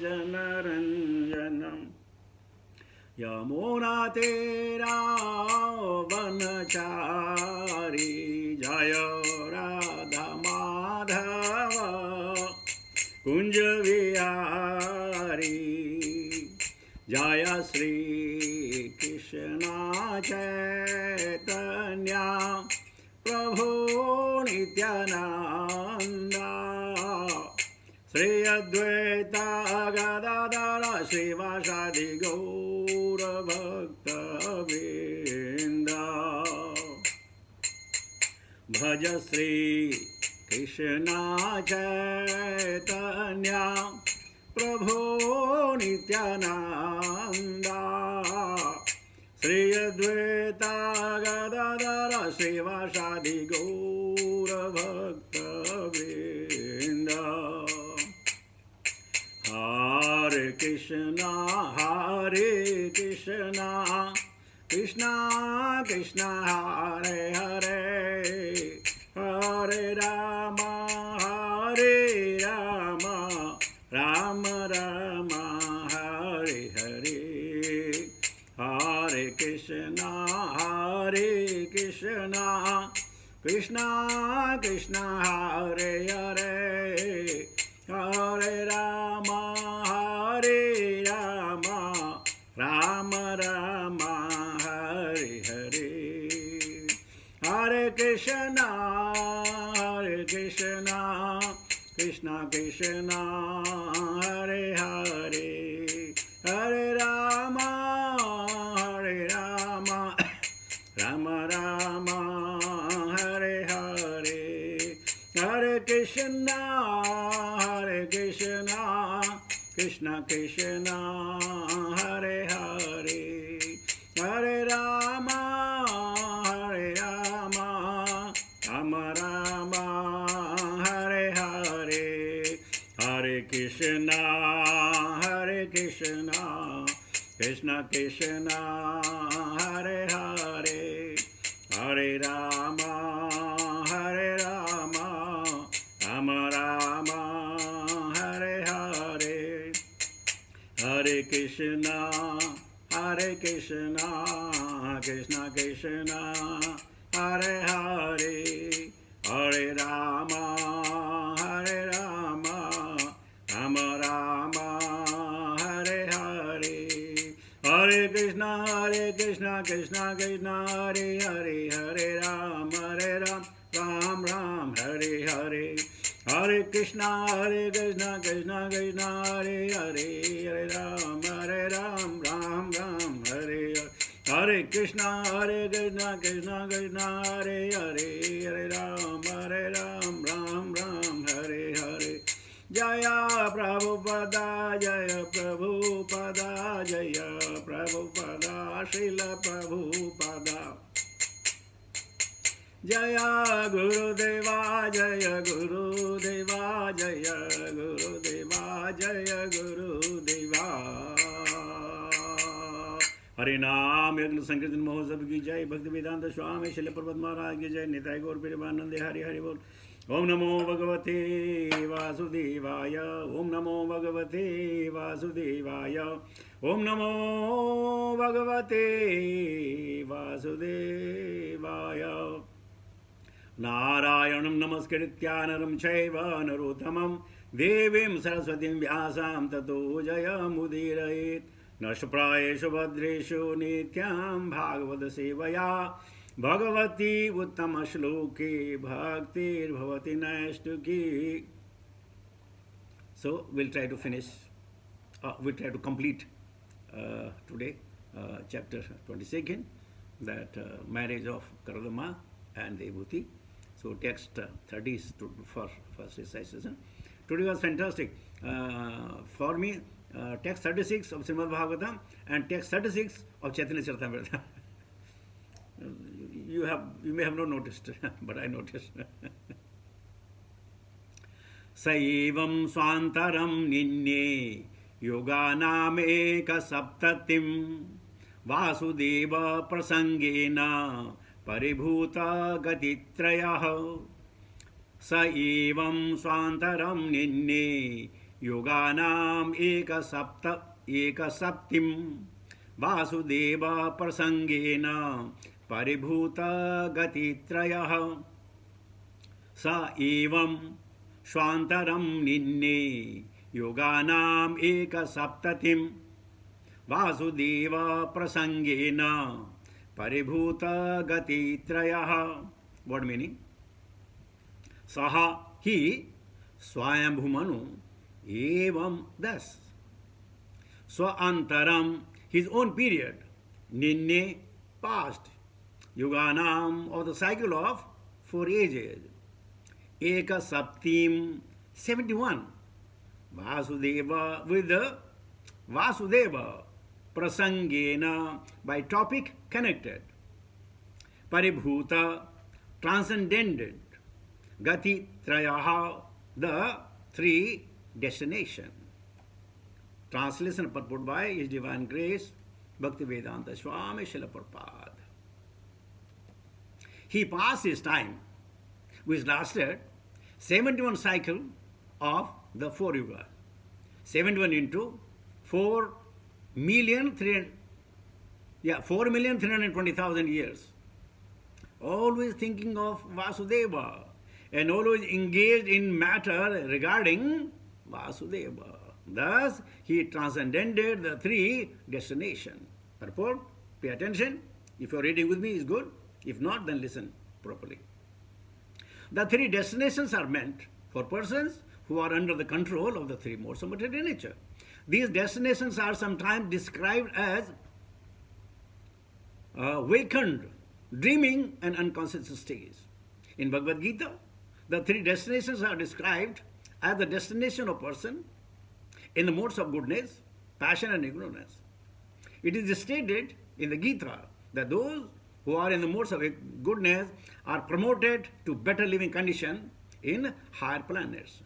जनरञ्जनं यमुनातीरावनचारी जय राधा माधव कुञ्जविहारी जय श्री कृष्ण चैतन्य प्रभु नित्यानंद श्री अद्वैत गदाधर श्रीवासादि गौर भक्तवृंद भज श्री कृष्ण चैतन्य प्रभु नित्यानंद श्री अद्वैत गदाधर श्रीवासादि गौर भक्तवृंद हरे कृष्णा कृष्णा कृष्णा हरे हरे हरे राम राम राम हरे हरे हरे कृष्णा कृष्णा कृष्णा हरे हरे हरे राम राम राम हरे हरे हरे कृष्णा कृष्णा कृष्णा हरे हरे हरे राम राम राम हरे हरे हरे कृष्णा कृष्णा कृष्णा हरे हरे हरे राम राम राम हरे हरे हरे कृष्णा कृष्णा कृष्णा हरे हरे हरे राम राम राम हरे हरे हरे कृष्णा कृष्णा कृष्णा हरे हरे हरे राम राम राम हरे हरे हरे कृष्णा कृष्णा कृष्णा हरे हरे हरे राम राम राम हरे हरे हरे कृष्णा कृष्णा हरे हरे हरे राम राम राम हरे हरे कृष्णा कृष्णा हरे हरे हरे राम राम राम हरे हरे जय प्रभुपदा जय प्रभुपदा जय प्रभुपदा श्रील प्रभुपदा जय गुरुदेवा जय गुरुदेवा जय गुरुदेवा जय गुरुदेवा हरे नाम यज्ञ संकीर्तन महोत्सव की जय भक्ति वेदांत स्वामी शिल पर्वत महाराज की जय निताय गौर प्रेमानंदे हरि हरि बोल ओम नमो भगवते वासुदेवाय ओम नमो भगवते वासुदेवाय ओम नमो भगवते वासुदेवाय नारायणं नमस्कृत्य नरं चैव नरोत्तमं देवीं सरस्वतीं व्यासां ततो जयमुदीरयेत् नष्टप्रायेषु भद्रेषु नित्यां भागवत सेवया Bhagwati उत्तमश्लोके भक्तिर्भवति नैष्ठिकी. So we'll try to finish, we'll try to complete today chapter 22, that marriage of Karadama and Devhuti. So text 30 is for first recitation. Today was fantastic for me. Text 36 of Srimad Bhagavatam and text 36 of Chaitanya Charitamrita. You may have not noticed, but I noticed. Saivam Swantaram Ninye Yoganamekasaptatim Vasudeva Prasangena Paribhuta Gatitrayah Saivam Swantaram Ninye योगानाम एक सप्तिम वासुदेव प्रसंगेन परिभूत गतित्रयः स एवं स्वान्तरं निन्ने योगानाम एक सप्ततिम Vasudev प्रसंगेन परिभूत गतित्रयः. What meaning? Saha, he, Swayambhumanu, evam, thus. Swaantaram, his own period. Ninne, past. Yuganam, or the cycle of 4 ages. Eka Saptim, 71. Vasudeva, with the Vasudeva, Prasangena, by topic connected. Paribhuta, transcendent. Gati Trayaha, the 3 destination. Translation purport by His Divine Grace, Bhaktivedanta Swami Srila Prabhupada. He passed his time, which lasted 71 cycle of the 4 yugas. 71 into 4,320,000 years. Always thinking of Vasudeva and always engaged in matter regarding Vasudeva. Thus, he transcended the 3 destinations. Purport, pay attention. If you are reading with me, is good. If not, then listen properly. The 3 destinations are meant for persons who are under the control of the 3 modes of material nature. These destinations are sometimes described as awakened, dreaming, and unconscious states. In Bhagavad Gita, the 3 destinations are described as the destination of person in the modes of goodness, passion, and ignorance. It is stated in the Gita that those who are in the modes of goodness are promoted to better living condition in higher planets.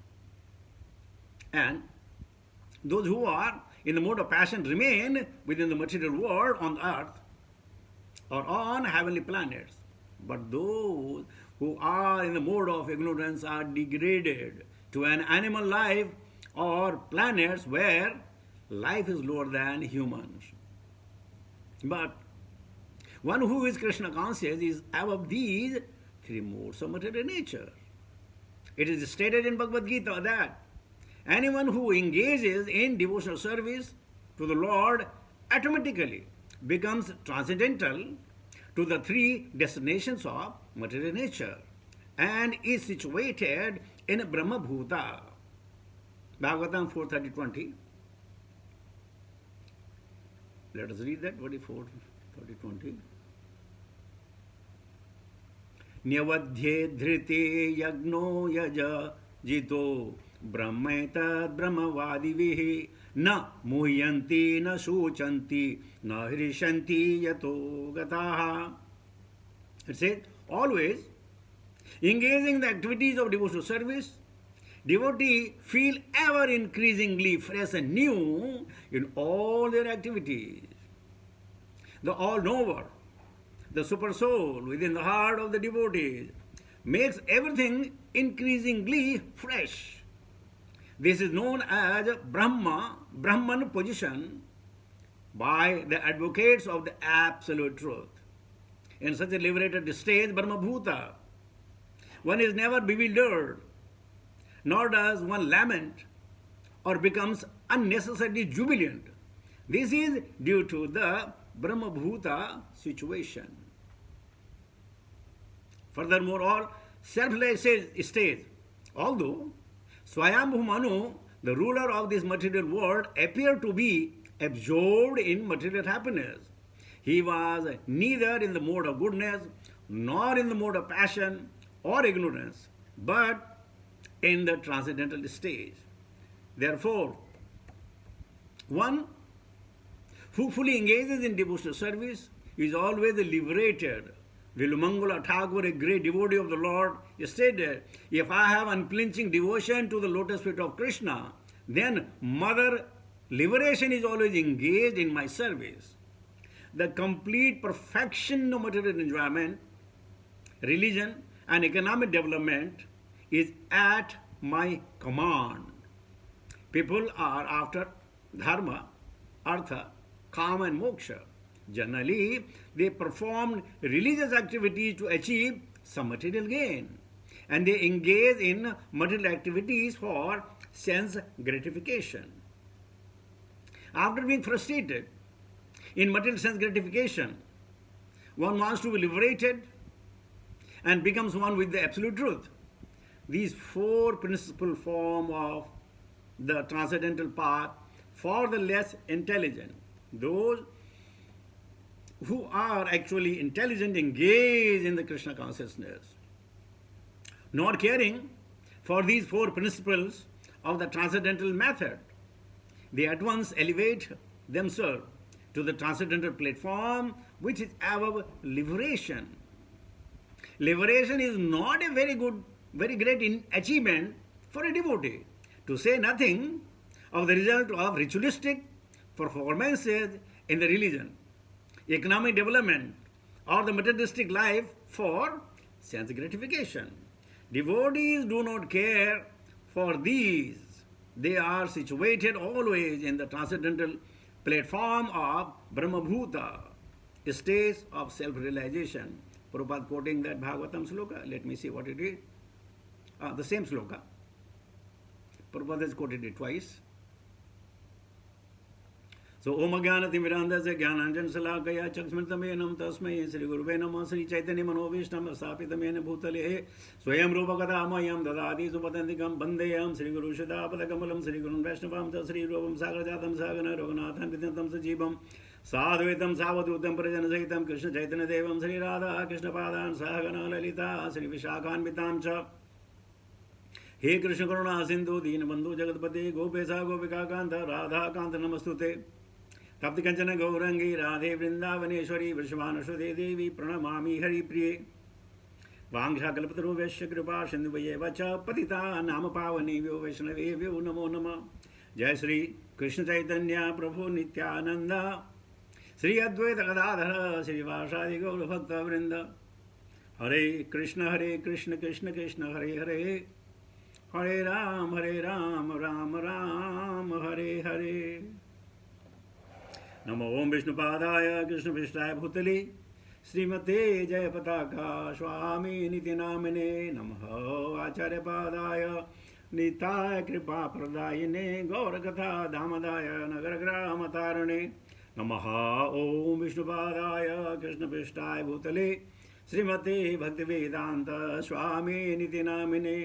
And those who are in the mode of passion remain within the material world on earth or on heavenly planets. But those who are in the mode of ignorance are degraded to an animal life or planets where life is lower than humans. But one who is Krishna conscious is above these 3 modes of material nature. It is stated in Bhagavad Gita that anyone who engages in devotional service to the Lord automatically becomes transcendental to the 3 destinations of material nature and is situated in Brahma Bhuta. Bhagavatam 4:30-20. Let us read that, 24:30-20. Nyavadhye dhrite yagno yaja jito brahmaetad brahmavadivihi na muhyanti na shuchanti na hrishanti yato gataha. It says, always engaging in the activities of devotional service, devotees feel ever increasingly fresh and new in all their activities. The all-knower, the super soul within the heart of the devotees, makes everything increasingly fresh. This is known as Brahman position by the advocates of the absolute truth. In such a liberated state, Brahma Bhuta, one is never bewildered, nor does one lament or becomes unnecessarily jubilant. This is due to the Brahma Bhuta situation. Furthermore, all selfless states, although Swayambhu Manu, the ruler of this material world, appeared to be absorbed in material happiness, he was neither in the mode of goodness nor in the mode of passion or ignorance, but in the transcendental stage. Therefore, one who fully engages in devotional service is always liberated. Vilumangala Thakur, a great devotee of the Lord, stated, if I have unflinching devotion to the lotus feet of Krishna, then Mother liberation is always engaged in my service. The complete perfection of material enjoyment, religion, and economic development is at my command. People are after dharma, artha, kama and moksha. Generally, they perform religious activities to achieve some material gain. And they engage in material activities for sense gratification. After being frustrated in material sense gratification, one wants to be liberated and becomes one with the absolute truth. These four principal form of the transcendental path for the less intelligent. Those who are actually intelligent engage in the Krishna consciousness, not caring for these four principles of the transcendental method. They at once elevate themselves to the transcendental platform, which is above liberation. Liberation is not a very great achievement for a devotee, to say nothing of the result of ritualistic performances in the religion, economic development, or the materialistic life for sense gratification. Devotees do not care for these. They are situated always in the transcendental platform of Brahmabhuta, a state of self-realization. Prabhupada quoting that Bhagavatam sloka. Let me see what it is. The same sloka. Prabhupada has quoted it twice. So, Om Jnanatimirandasya Jnananjan Salakaya Chaksmritaменam Tasmai Sri Guruve Namah Sri Chaitanya Manovishnam Sthapitamena Bhutale Swayam Rupakadamayam Dadati Supatantikam Bandeyam Sri Guru Shadapadakamalam Sri Gurun Vaishnavam Sri Rupam Sagrajatam Sagana Raghunathan Vidyantam Sajibam Sadhvetam Savadutam Prajanasaitam Krishna Chaitanya Devam Sri Radha Krishna Padan Sagana Lalita Sri Vishakhan Vitam Cha He Krishna Karuna Sindhu Deenabandhu Jagatpate Gopesa Gopika Kanta Radha Kanta Namastute तप्त कंचन गौरंगी राधे वृंदावनेश्वरी वृषभानुसुते देवी प्रणमामि हरिप्रिये वांछाकल्पतरुभ्यश्च कृपा सिन्धुभ्येव च पतितानां पावनेभ्यो वैष्णवेभ्यो नमो नमः। जय श्री कृष्ण चैतन्य प्रभु नित्यानंद श्री अद्वैत गदाधर श्रीवासादि गौर भक्त वृंद। हरे कृष्ण कृष्ण कृष्ण हरे हरे हरे राम राम राम हरे हरे। नमो ओम विष्णुपादाय कृष्णपृष्ठाय भूतले श्रीमते जयपताका स्वामी नित्यनामिने नमः। आचार्यपादाय निताय कृपाप्रदायिने गौरकथा धामदाय नगरग्रामतारणे नमः। ओम विष्णुपादाय कृष्णपृष्ठाय भूतले श्रीमते भक्तिवेदांत स्वामी नित्यनामिने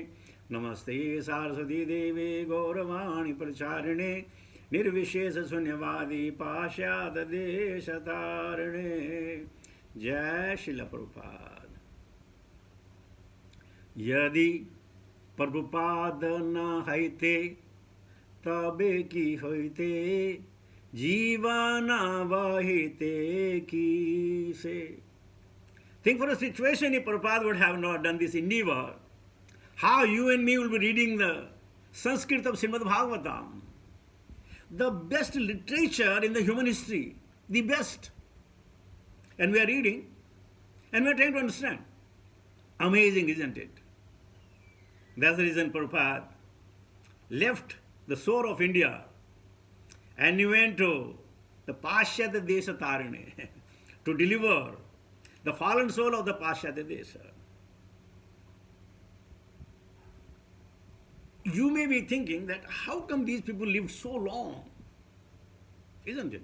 नमस्ते सारस्वती देवे गौरवाणी प्रचारिणे निर्विशेष शून्यवादी पाश्चात देश तारणे। जय श्रील प्रभुपाद। यदि प्रभुपाद न हईते तबे की होते जीवन वहिते की से। Think for a situation if Prabhupada would have not done this endeavor, how you and me will be reading the Sanskrit of Srimad Bhagavatam, the best literature in the human history, the best. And we are reading and we are trying to understand. Amazing, isn't it? That's the reason Prabhupada left the shore of India and he went to the Paschatya Desha Tarine to deliver the fallen soul of the Paschatya Desha. You may be thinking that how come these people lived so long? Isn't it?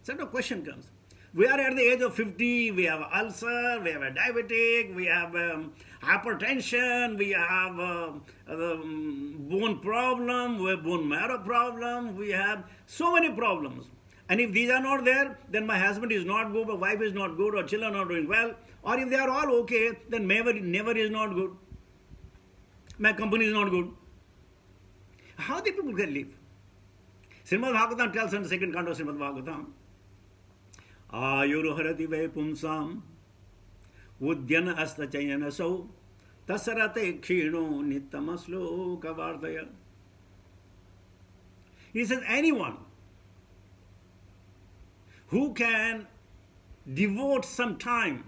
So the question comes. We are at the age of 50, we have ulcer, we have a diabetic, we have hypertension, we have bone problem, we have bone marrow problem, we have so many problems. And if these are not there, then my husband is not good, my wife is not good, or children are not doing well. Or if they are all okay, then never is not good. My company is not good. How the people can live? Srimad Bhagavatam tells in the second canto of Srimad Bhagavatam, Ayuru harati ve pumsam udyana asta chayana sau tasarate kshino nittamaslo kavardaya. He says anyone who can devote some time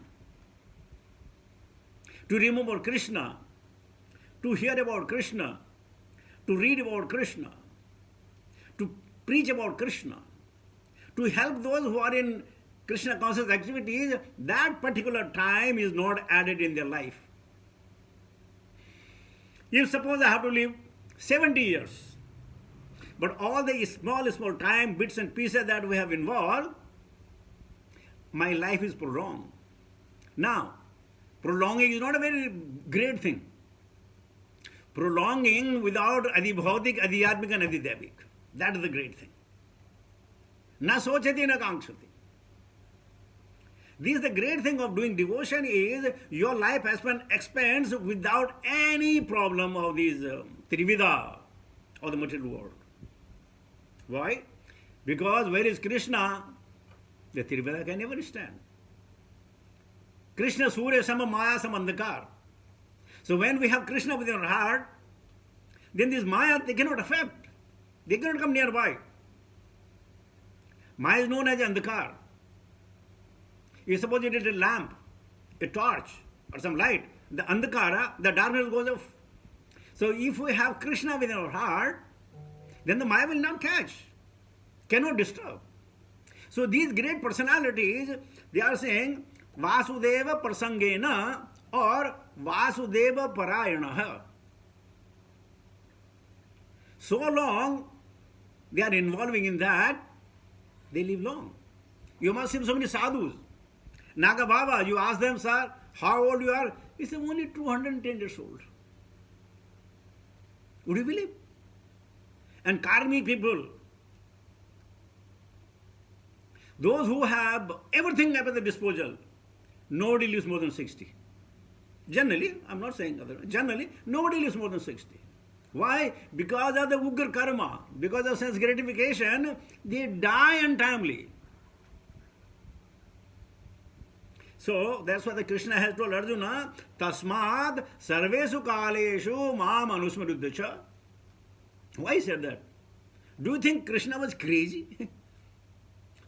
to remember Krishna, to hear about Krishna, to read about Krishna, preach about Krishna, to help those who are in Krishna conscious activities, that particular time is not added in their life. If suppose I have to live 70 years, but all the small time, bits and pieces that we have involved, my life is prolonged. Now, prolonging is not a very great thing. Prolonging without adibhautik, adhyatmik and adidevik. That is the great thing. Na sochati na kankshati. This is the great thing of doing devotion is your life expands without any problem of these trivida of the material world. Why? Because where is Krishna, the trivida can never stand. Krishna Surya Sama Maya Samandakar. So when we have Krishna within our heart, then this Maya they cannot affect. They cannot come nearby. Maya is known as Andhakar. You suppose it is a lamp, a torch, or some light. The Andhakara, the darkness goes off. So if we have Krishna within our heart, then the Maya will not catch, cannot disturb. So these great personalities, they are saying, Vasudeva Prasangena or Vasudeva Parayanaha. So long they are involving in that, they live long. You must see so many sadhus. Naga Baba, you ask them, sir, how old you are? He said, only 210 years old. Would you believe? And karmi people, those who have everything at their disposal, nobody lives more than 60. Generally, I'm not saying otherwise, generally, nobody lives more than 60. Why? Because of the ugra karma, because of sense gratification, they die untimely. So that's why the Krishna has told Arjuna, Tasmad sarvesu kaleshu mam anusmaruddhacha. Why he said that? Do you think Krishna was crazy?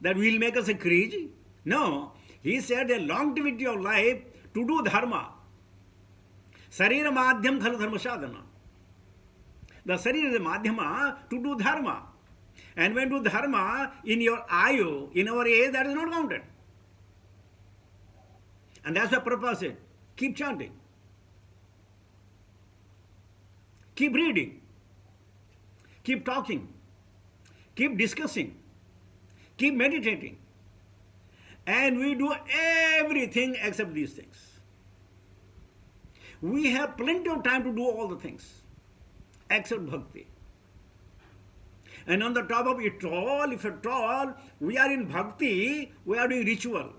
That will make us crazy? No. He said a longevity of life to do dharma. Sarira madhyam khalu dharma sadhana. The sarira is a madhyama to do dharma. And when you do dharma, in your ayu, in our age, that is not counted. And that's why Prabhupada said, keep chanting. Keep reading. Keep talking. Keep discussing. Keep meditating. And we do everything except these things. We have plenty of time to do all the things except bhakti. And on the top of it all, if at all, we are in bhakti, we are doing ritual.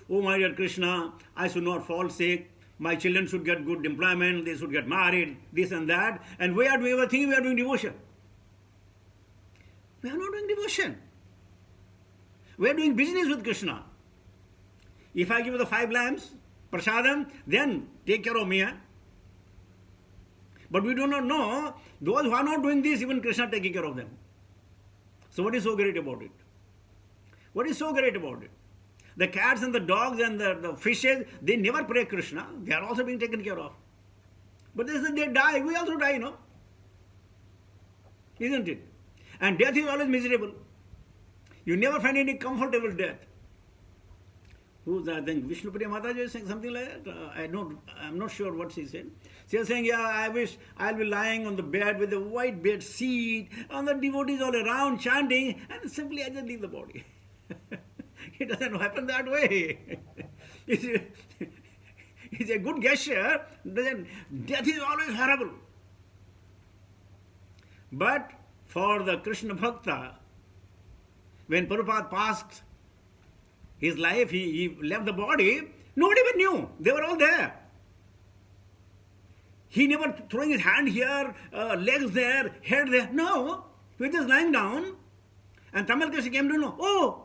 Oh my dear Krishna, I should not fall sick. My children should get good employment. They should get married, this and that. And we are doing everything, we are doing devotion. We are not doing devotion. We are doing business with Krishna. If I give you the 5 lamps, prasadam, then take care of me. But we do not know, those who are not doing this, even Krishna taking care of them. So what is so great about it? What is so great about it? The cats and the dogs and the fishes, they never pray Krishna. They are also being taken care of. But they die. We also die, no? Isn't it? And death is always miserable. You never find any comfortable death. Who's I think Vishnupriya Mataji is saying something like that? I'm not sure what she said. She was saying, yeah, I wish I'll be lying on the bed with a white bed seat, and the devotees all around chanting, and simply I just leave the body. It doesn't happen that way. It's a good gesture. Death is always horrible. But for the Krishna Bhakta, when Prabhupada passed his life, he left the body, nobody even knew. They were all there. He never throwing his hand here, legs there, head there. No, he was just lying down. And Tamal Kashi came to know, oh,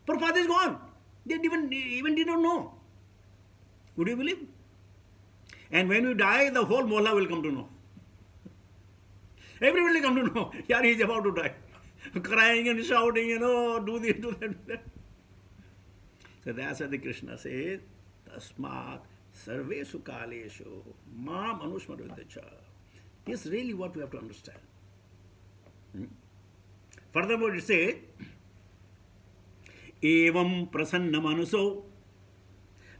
Prabhupada is gone. They even did not know. Would you believe? And when you die, the whole mohalla will come to know. Everybody will come to know. Yeah, he is about to die. Crying and shouting, do this, do that, do that. So that's what the Krishna says, Tasmat sarvesu kaleshu mam anusmaruddhacha. This is really what we have to understand. Furthermore, it says, evam prasanna manuso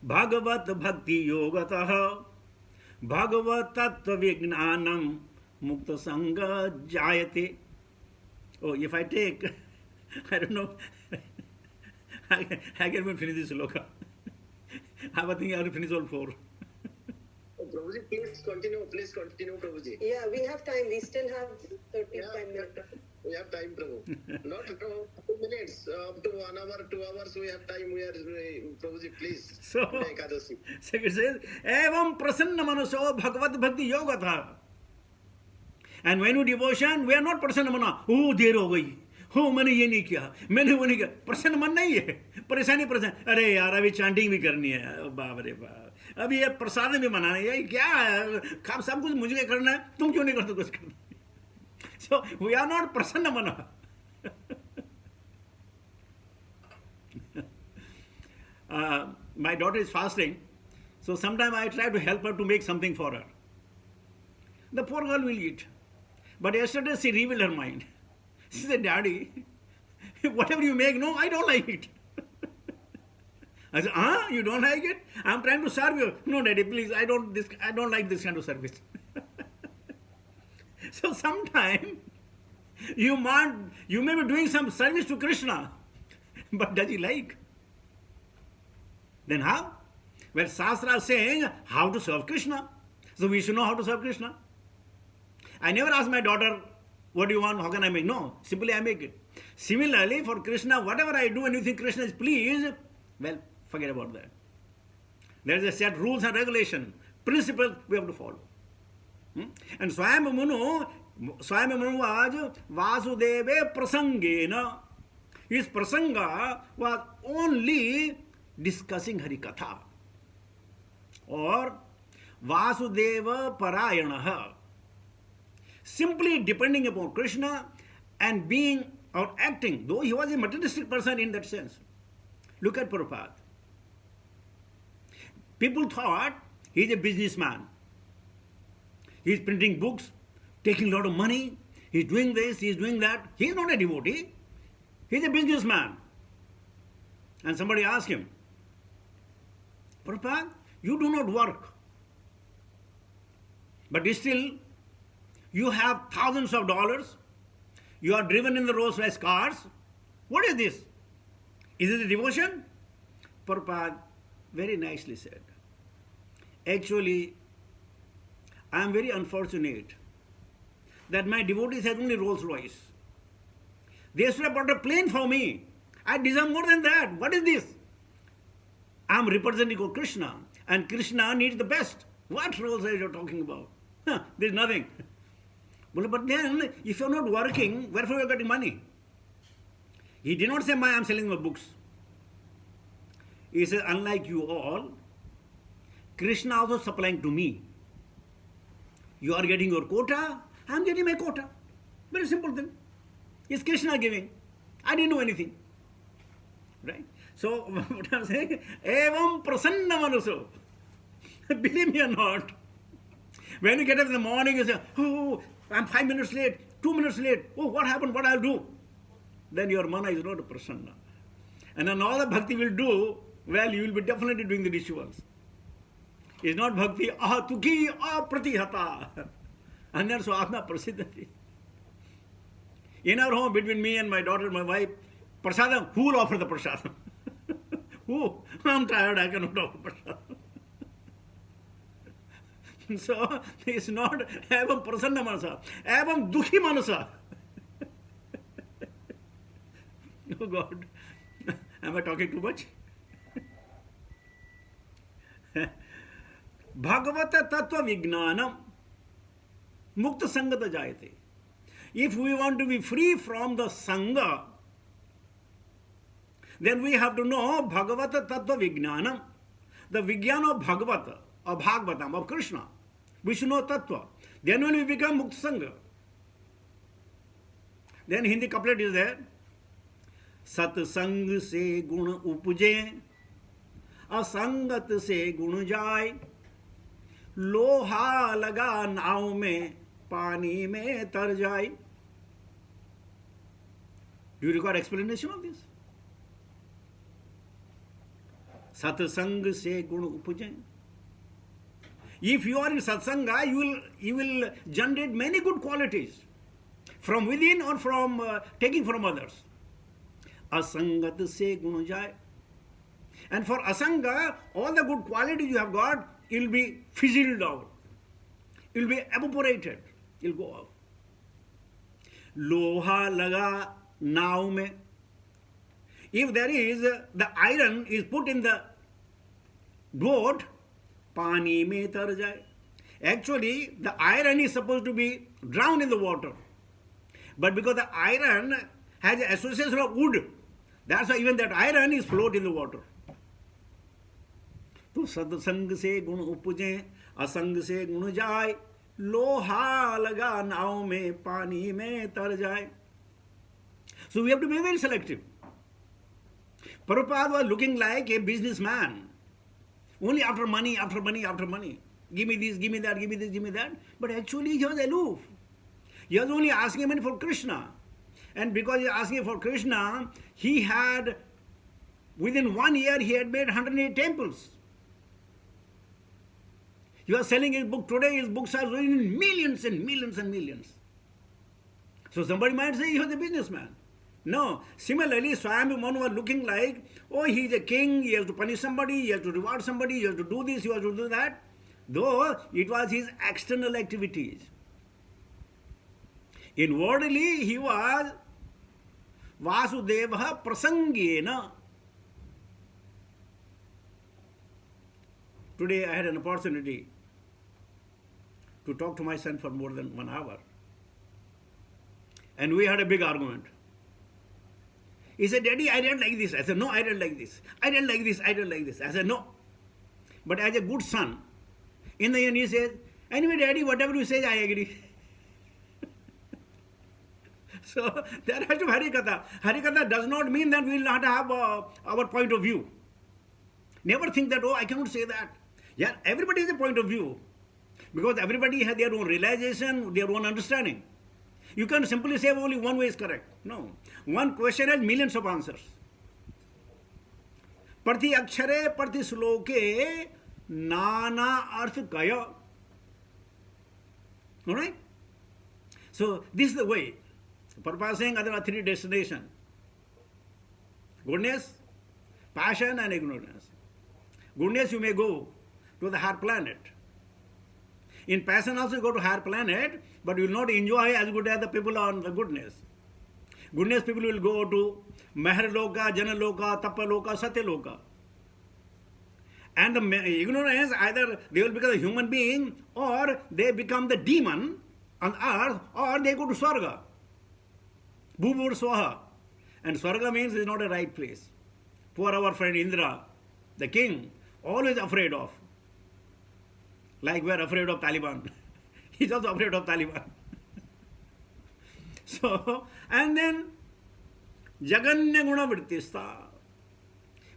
bhagavat bhakti yogatah bhagavat tattva vijnanam mukta sangha jayate. Oh, if I take, I don't know, I can't even finish this sloka. I was thinking I have to finish all four. Prabhuji, please continue, Prabhuji. Yeah, we have time. We still have 35 minutes. We have time, Prabhu. Not 2 minutes, up to 1 hour, 2 hours, we have time. We are, Prabhuji, please. So it says, evam prasanna manaso bhagavad bhakti yogatha. And when we devotion, we are not prasanna mana. Oh, देर हो गई. हो मैंने ये नहीं किया, मैंने वो नहीं किया. प्रसन्न मन नहीं है, परेशानी प्रसन्न. अरे यार अभी चैंटिंग भी करनी है, बाप रे बाप. अभी ये प्रसाद भी मनाना है, ये क्या है? सब कुछ मुझे करना है, तुम क्यों नहीं करते कुछ करना? So we are not prasanna mana. My daughter is fasting, so sometimes I try to help her to make something for her. The poor girl will eat. But yesterday she revealed her mind. She said, Daddy, whatever you make, no, I don't like it. I said, you don't like it? I'm trying to serve you. No, Daddy, please, I don't like this kind of service. So sometimes you may be doing some service to Krishna, but does he like? Then how? Well, Shastra is saying how to serve Krishna. So we should know how to serve Krishna. I never ask my daughter, what do you want? How can I make? No, simply I make it. Similarly, for Krishna, whatever I do and you think Krishna is pleased, well, forget about that. There is a set rules and regulation, principles we have to follow. And Swayambhu was Vasudeva Prasangena. His Prasanga was only discussing Harikatha or Vasudeva Parayanaha. Simply depending upon Krishna and being or acting, though he was a materialistic person in that sense. Look at Prabhupada. People thought he is a businessman. He is printing books, taking a lot of money, he is doing this, he is doing that. He is not a devotee, he is a businessman. And somebody asked him, Prabhupada, you do not work, but still you have thousands of dollars, you are driven in the Rolls-Royce cars. What is this? Is it a devotion? Prabhupada very nicely said, actually, I am very unfortunate that my devotees have only Rolls-Royce. They should have brought a plane for me. I deserve more than that. What is this? I am representing of Krishna, and Krishna needs the best. What Rolls-Royce are you talking about? There is nothing. Well, but then, if you are not working, wherefore you are getting money? He did not say, I am selling my books. He said, unlike you all, Krishna also supplying to me. You are getting your quota, I am getting my quota. Very simple thing. It's Krishna giving. I didn't do anything. Right? So, what I am saying, evam prasanna manuso. Believe me or not, when you get up in the morning, you say, oh, I'm 5 minutes late, 2 minutes late. Oh, what happened? What I'll do? Then your mana is not a prasanna. And then all the bhakti will do, well, you will be definitely doing the rituals. It's not bhakti, tukhi pratihata. And then so atma prasiddhati. In our home, between me and my daughter, my wife, prasadam, who will offer the prasadam? Who? I'm tired, I cannot offer prasadam. So, it's not evam prasanna manasa, evam dukhi manasa. Oh God, am I talking too much? Bhagavata tattva vijnanam mukta sangata jayate. If we want to be free from the sangha, then we have to know Bhagavata tattva vijnanam, the vijnana of Bhagavata, of Bhagavatam, of Krishna. We should know tattva. Then when we become mukta sangha. Then Hindi couplet is there. सत्संग से गुण उपजे असंगत से गुण जाए लोहा लगा नाव में पानी में तर जाए Do you require explanation of this? Satsang se gun upuje. If you are in satsanga, you will generate many good qualities from within or from taking from others. Asangat se gun jai. And for asanga, all the good qualities you have got, it will be fizzled out. It will be evaporated. It will go out. Loha laga nav mein. If there is, the iron is put in the boat, pani mein tar jai. Actually, the iron is supposed to be drowned in the water. But because the iron has an association of wood, that's why even that iron is float in the water. तो सत्संग से गुण उपजे, असंग से गुण जाए, लोहा लगा नाव में, पानी में तर जाए. So we have to be very selective. Prabhupada was looking like a businessman. Only after money, after money, after money. Give me this, give me that, give me this, give me that. But actually he was aloof. He was only asking money for Krishna. And because he was asking for Krishna, he had, within 1 year, he had made 108 temples. He was selling his book. Today his books are doing millions and millions and millions. So somebody might say he was a businessman. No. Similarly, Swayambhu Manu was looking like, oh, he is a king, he has to punish somebody, he has to reward somebody, he has to do this, he has to do that. Though it was his external activities. Inwardly, he was Vasudeva Prasangena. Today I had an opportunity to talk to my son for more than 1 hour. And we had a big argument. He said, Daddy, I don't like this. I said, no, I don't like this. I don't like this, I don't like this. I said, no. But as a good son, in the end he says, anyway, Daddy, whatever you say, I agree. So there has to be Harikatha. Harikatha does not mean that we will not have our point of view. Never think that, oh, I cannot say that. Yeah, everybody has a point of view. Because everybody has their own realization, their own understanding. You can simply say only one way is correct. No. One question has millions of answers. Prati akshare prati sloke nana arth kaya. Alright? So this is the way. Prabhupada is saying there are 3 destinations. Goodness, passion and ignorance. Goodness, you may go to the higher planet. In passion also you go to higher planet, but you will not enjoy as good as the people on the goodness. Goodness people will go to Maharloka, Janaloka, Tapaloka, Satyaloka. And the ignorance, either they will become a human being, or they become the demon on earth, or they go to Swarga. Bhubur Swaha. And Swarga means it's not a right place. Poor our friend Indra, the king, always afraid of. Like we are afraid of Taliban. He's also afraid of Taliban. So, and then Jaganya Guna Vrittistha.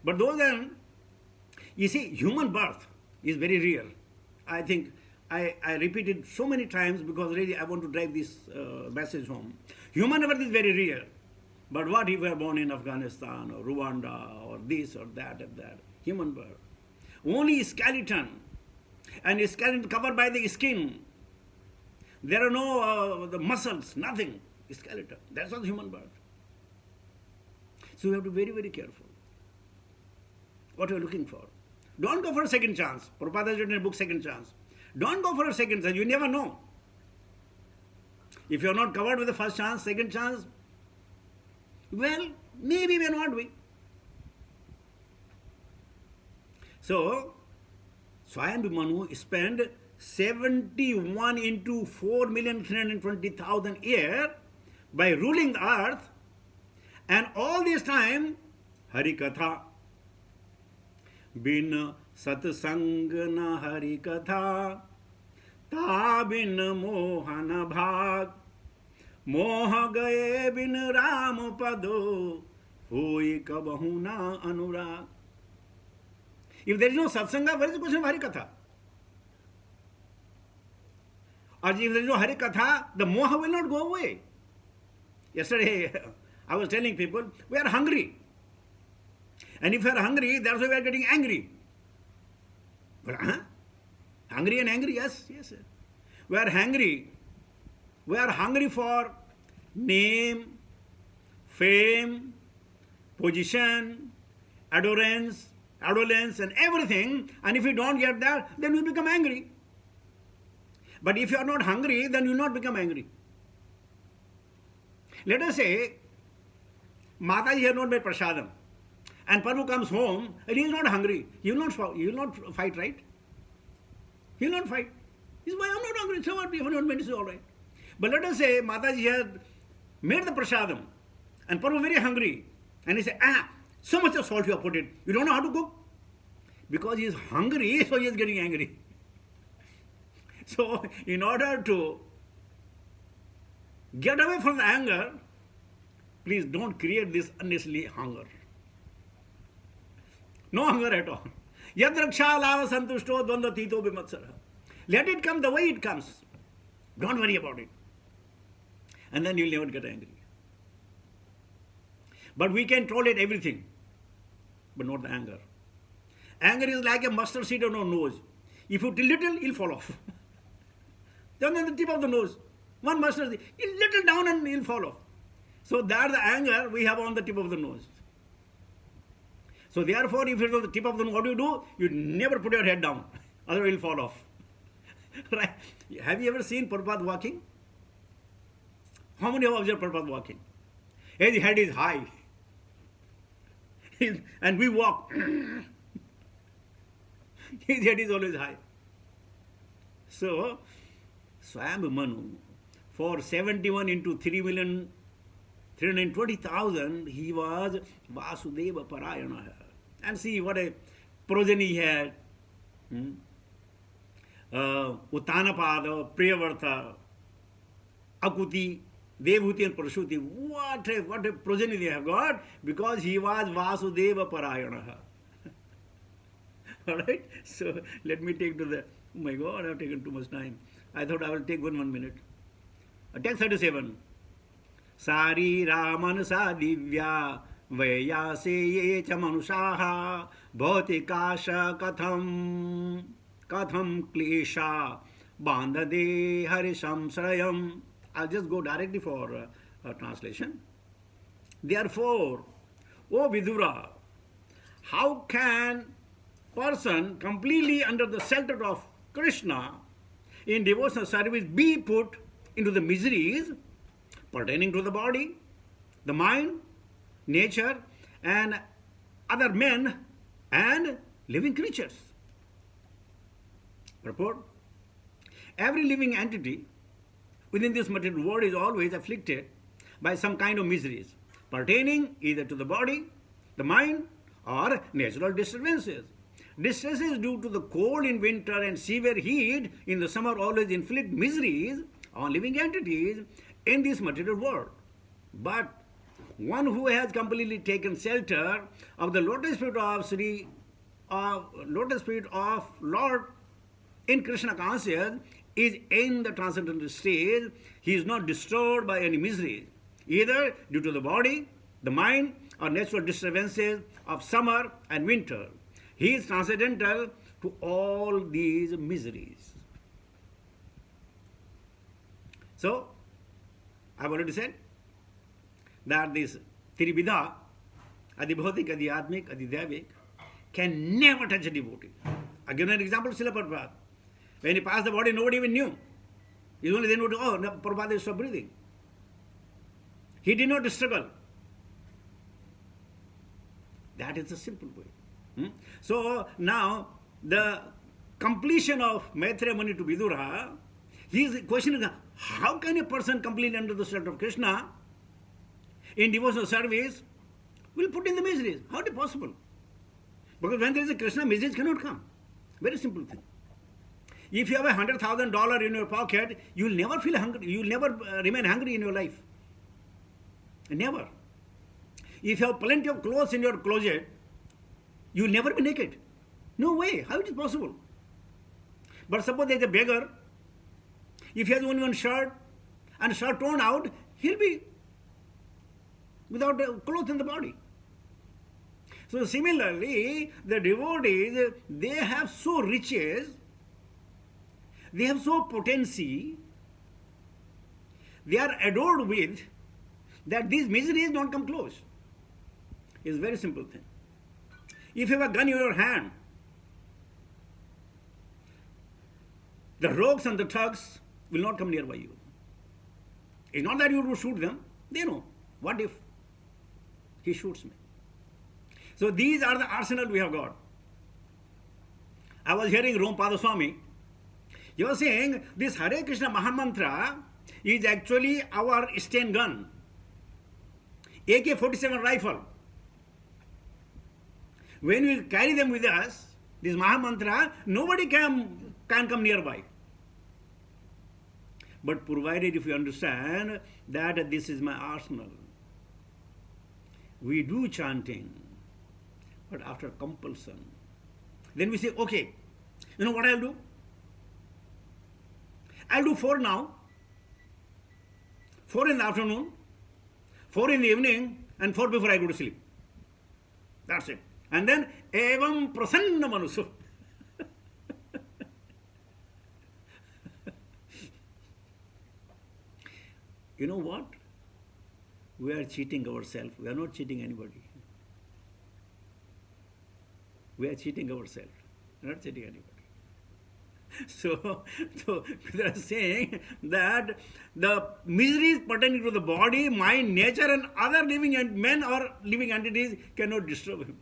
But those then, you see, human birth is very real. I think I repeat it so many times because really I want to drive this message home. Human birth is very real. But what if we are born in Afghanistan or Rwanda or this or that and that? Human birth. Only skeleton. And skeleton covered by the skin. There are no the muscles, nothing. Skeleton. That's what human birth. So we have to be very, very careful what you are looking for. Don't go for a second chance. Prabhupada has written a book, Second Chance. Don't go for a second chance. You never know. If you are not covered with the first chance, second chance, well, maybe may not be. So, Swayambhu Manu spent 71 into 4,320,000 years by ruling the earth, and all this time, Harikatha. Bin satsang na harikatha, ta bin mohana bhag, moha gaye bin ram pado, hoi kabahu na anurag. If there is no satsanga, where is the question of Harikatha? Or if there is no Harikatha, the moha will not go away. Yesterday, I was telling people, we are hungry. And if we are hungry, that's why we are getting angry. But, hungry and angry, yes, yes, sir. We are hungry. We are hungry for name, fame, position, adorance, and everything. And if you don't get that, then you become angry. But if you are not hungry, then you will not become angry. Let us say, Mataji has not made prasadam, and Prabhu comes home and he is not hungry. He will not fight, right? He will not fight. He says, why I'm not hungry? So what? If I'm not made, it's all right. But let us say Mataji has made the prasadam, and Prabhu is very hungry, and he says, so much of salt you have put it. You don't know how to cook? Because he is hungry, so he is getting angry. So, in order to get away from the anger, please don't create this unnecessary hunger. No hunger at all. Yad raksha lava santushto dvanda tito bimatsara. Let it come the way it comes. Don't worry about it. And then you'll never get angry. But we can tolerate everything, but not the anger. Anger is like a mustard seed on our nose. If you tilt little, it'll fall off. Then on the tip of the nose, one mustard seed, it'll little down and it'll fall off. So that's the anger we have on the tip of the nose. So therefore, if it's on the tip of the nose, what do? You never put your head down, otherwise it'll fall off. Right? Have you ever seen Prabhupada walking? How many have observed Prabhupada walking? His head is high. And we walk. His head is always high. So, Swayambhu Manu, for 71 into 3,320,000, he was Vasudeva Parayana. And see what a progeny he had. Uttanapada, Priyavarta, Akuti, Devhuti and Parashuti. What a progeny they have got, because he was Vasudeva Parayana. Alright? So let me take to the, oh my God, I have taken too much time. I thought I will take 1 minute. Text 37. Sari Ramanasa Divya Vayase Ye Chamanushaha Bhautikasha Katham Klesha Bandhade Harisham Sarayam. I'll just go directly for translation. Therefore, O Vidura, how can person completely under the shelter of Krishna in devotional service be put into the miseries pertaining to the body, the mind, nature, and other men and living creatures? Report. Every living entity within this material world is always afflicted by some kind of miseries pertaining either to the body, the mind, or natural disturbances. Distresses due to the cold in winter and severe heat in the summer always inflict miseries on living entities in this material world. But one who has completely taken shelter of the lotus feet of Lord in Krishna consciousness is in the transcendental stage. He is not disturbed by any miseries, either due to the body, the mind, or natural disturbances of summer and winter. He is transcendental to all these miseries. So, I've already said that this Trividha, Adibhautik, Adhyatmik, Adidhavik, can never touch a devotee. I'll give an example, Srila Prabhupada. When he passed the body, nobody even knew. He only then would, oh, no, Prabhupada is stopped breathing. He did not struggle. That is the simple way. So now the completion of Maitreya Muni to Vidura, his question is, how can a person complete under the shelter of Krishna in devotional service will put in the miseries? How is it possible? Because when there is a Krishna, miseries cannot come. Very simple thing. If you have $100,000 in your pocket, you will never feel hungry. You will never remain hungry in your life. Never. If you have plenty of clothes in your closet, you will never be naked. No way. How is it possible? But suppose there is a beggar. If he has only one shirt and shirt torn out, he'll be without a cloth in the body. So similarly, the devotees, they have so riches, they have so potency, they are adored with, that these miseries don't come close. It's a very simple thing. If you have a gun in your hand, the rogues and the thugs will not come nearby you. It's not that you will shoot them. They know, what if he shoots me? So these are the arsenal we have got. I was hearing Romapada Swami. He was saying this Hare Krishna Mahamantra is actually our Sten gun, AK-47 rifle. When we carry them with us, this Mahamantra, nobody can come nearby. But provided if you understand that this is my arsenal, we do chanting, but after compulsion. Then we say, okay, you know what I'll do? I'll do 4 now, 4 in the afternoon, 4 in the evening, and 4 before I go to sleep. That's it. And then, evam prasanna manusu. You know what? We are cheating ourselves. We are not cheating anybody. We are cheating ourselves. We are not cheating anybody. So they are saying that the miseries pertaining to the body, mind, nature, and other living men or living entities cannot disturb him.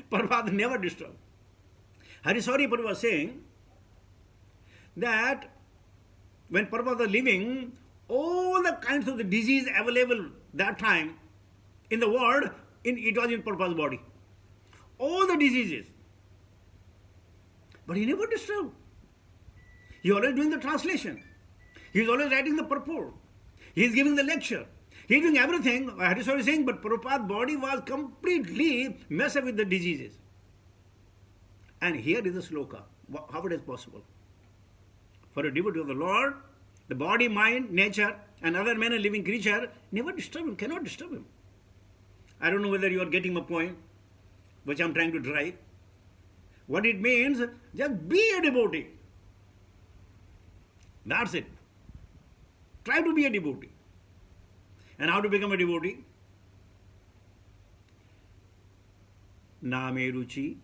Prabhupada never disturbed. Hariswari Prabhupada was saying that when Prabhupada was living, all the kinds of the disease available that time in the world, it was in Prabhupada's body. All the diseases. But he never disturbed. He was always doing the translation. He was always writing the purport. He is giving the lecture. He is doing everything. Hariswari is saying, but Prabhupada's body was completely messed up with the diseases. And here is a sloka. How it is possible? For a devotee of the Lord, the body, mind, nature, and other men and living creature never disturb him, cannot disturb him. I don't know whether you are getting my point, which I am trying to drive. What it means, just be a devotee. That's it. Try to be a devotee. And how to become a devotee? Name ruchi,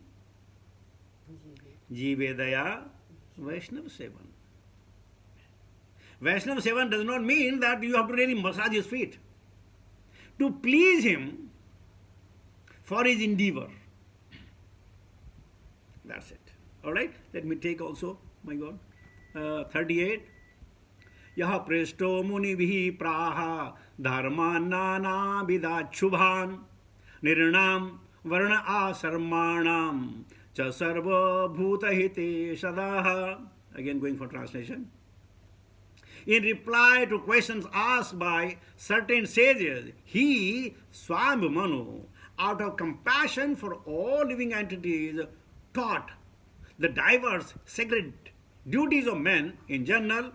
jive daya, Vaishnava sevan. Vaishnava sevan does not mean that you have to really massage his feet. To please him for his endeavor. That's it. All right. Let me take also, my God, 38. Yaha presto muni vihi praha dharma nana vidat shubhan nirnam varna asarmanam cha sarva bhuta hite sadaha. Again going for translation. In reply to questions asked by certain sages, he, Swambhumanu, out of compassion for all living entities, taught the diverse sacred duties of men in general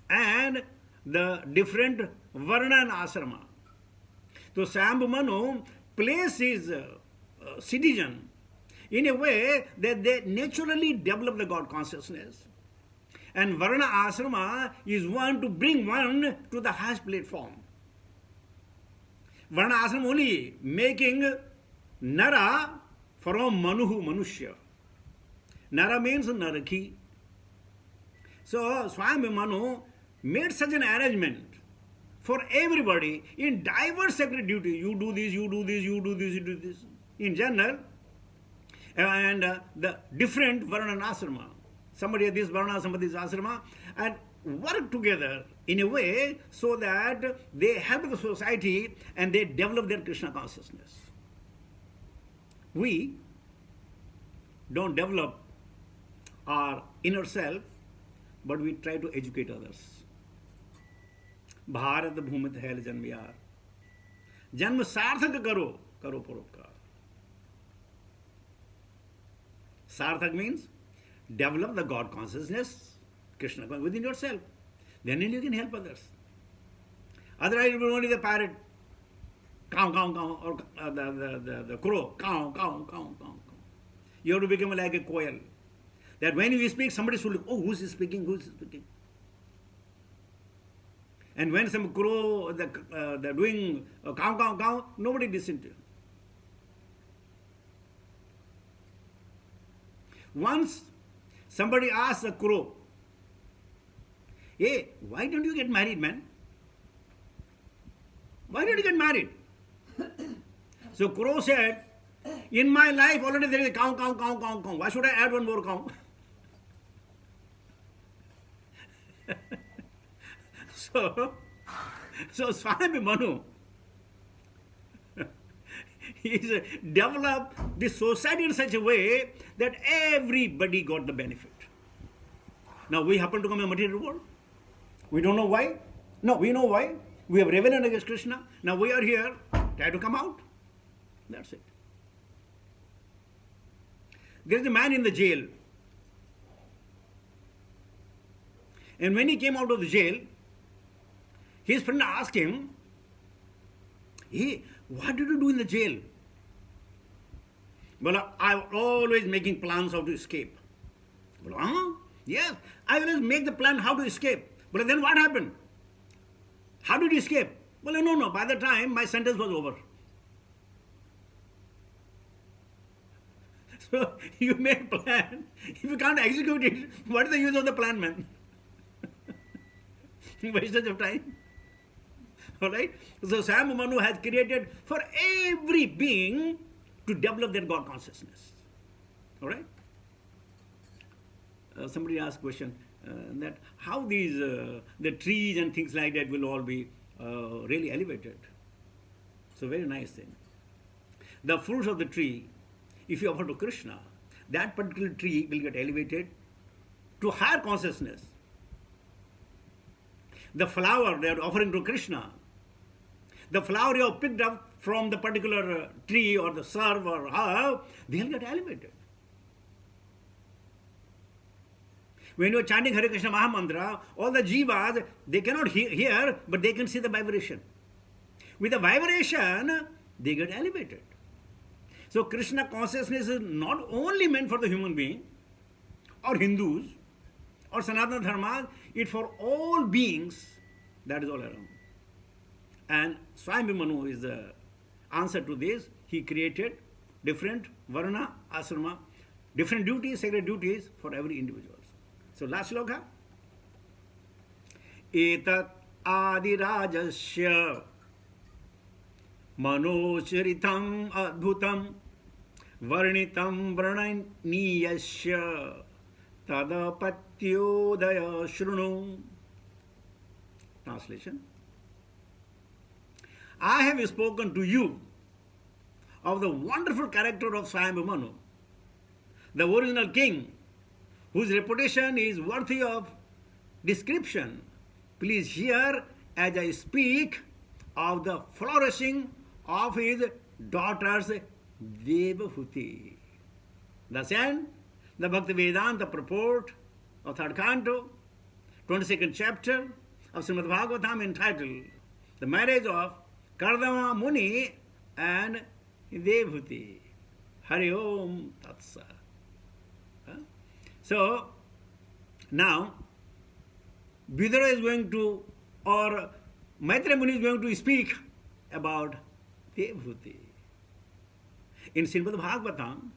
and the different varna and asrama. So Swambhumanu placed his citizen in a way that they naturally develop the God consciousness. And varna asrama is one to bring one to the highest platform. Varna asrama only making nara from manuhu, manushya. Nara means naraki. So Swami Manu made such an arrangement for everybody in diverse sacred duty. You do this, you do this, you do this, you do this. In general, and the different varna and asrama. Somebody has this varna, somebody has asrama, and work together in a way so that they help the society and they develop their Krishna consciousness. We don't develop our inner self, but we try to educate others. Bharat bhumit hai janmyar. Janma sarthak karo, karo paropkar. Sarthak means develop the God consciousness, Krishna within yourself. Then you can help others. Otherwise, you will only the parrot. cow, cow, cow, or the crow, cow, cow, cow, cow, cow. You have to become like a quail. That when you speak, somebody should look, oh, who's speaking, who's speaking? And when some crow, they're doing cow, cow, cow, nobody listens to you. Once somebody asked the crow, hey, why don't you get married, man? Why don't you get married? So crow said, in my life already there is a cow, cow, cow, cow, cow. Why should I add one more cow? So Swami Manu, he's developed this society in such a way that everybody got the benefit. Now we happen to come in a material world. We don't know why. No, we know why. We have rebellion against Krishna. Now we are here, try to come out. That's it. There is a man in the jail. And when he came out of the jail, his friend asked him, hey, what did you do in the jail? Well, I was always making plans how to escape. Well, yes, I always make the plan how to escape. But then what happened? How did you escape? Well, no, by the time my sentence was over. So you make a plan. If you can't execute it, what is the use of the plan, man? Wastage of time. Alright? So Swami Manu has created for every being to develop their God consciousness. Alright? Somebody asked a question that how these the trees and things like that will all be really elevated. So very nice thing. The fruits of the tree, if you offer to Krishna, that particular tree will get elevated to higher consciousness. The flower they are offering to Krishna, the flower you have picked up from the particular tree or the serve or how, they'll get elevated. When you are chanting Hare Krishna Mahamantra, all the jivas, they cannot hear, but they can see the vibration. With the vibration, they get elevated. So Krishna consciousness is not only meant for the human being, or Hindus, or Sanatana Dharma, it's for all beings, that is all around. And Swami Manu is the answer to this. He created different varna, asrama, different duties, sacred duties for every individual. So last sloka. Etat adirajasya manocharitam adbhutam varnitam vrananiyasya tadapatyodaya shrunu. Translation. I have spoken to you of the wonderful character of Swami Manu, the original king, whose reputation is worthy of description. Please hear as I speak of the flourishing of his daughters Devahuti. Thus end the Bhakti Vedanta purport of 3rd canto, 22nd chapter of Srimad Bhagavatam entitled The Marriage of Kardama Muni and Devahuti. Hari Om Tat Sat. So, now, Vidura is going to, or Maitreya Muni is going to speak about Devahuti. In Srimad Bhagavatam,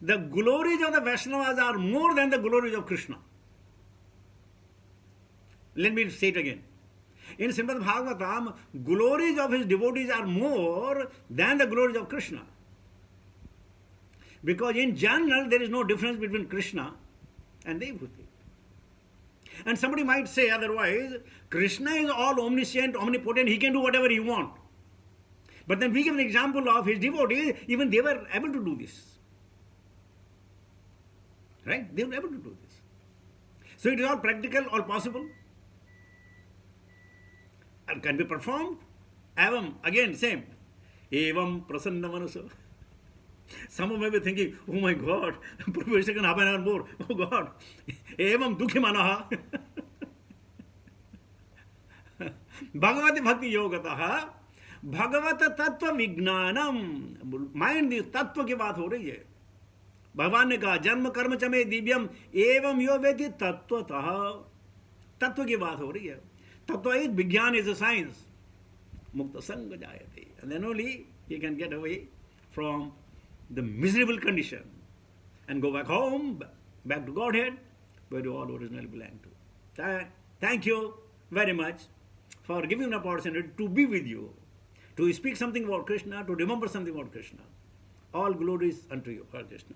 the glories of the Vaishnavas are more than the glories of Krishna. Let me say it again. In Srimad Bhagavatam, glories of his devotees are more than the glories of Krishna. Because in general, there is no difference between Krishna and Devahuti. And somebody might say otherwise, Krishna is all omniscient, omnipotent, he can do whatever he wants. But then we give an example of his devotees, even they were able to do this. Right? They were able to do this. So it is all practical, all possible. And can be performed. Evam, again, same. Evam prasanna manaso. Some may be thinking, oh my God, Prabhu can happen and more. Oh God. Evam dukhi manaha. Bhagavati bhakti yogataha भगवत तत्व विज्ञानम, mind तत्व की बात हो रही है। भगवान ने कहा जन्म कर्म च मे दिव्यम एवं यो वेति तत्वतः, तत्व की बात हो रही है। तत्व इज विज्ञान, इज अ साइंस। मुक्त संग जायते, and then only he can get away from the miserable condition and go back home, back to Godhead, where you all originally belong to. Thank you very much for giving an opportunity to be with you, to speak something about Krishna, to remember something about Krishna. All glories unto you, Hare Krishna.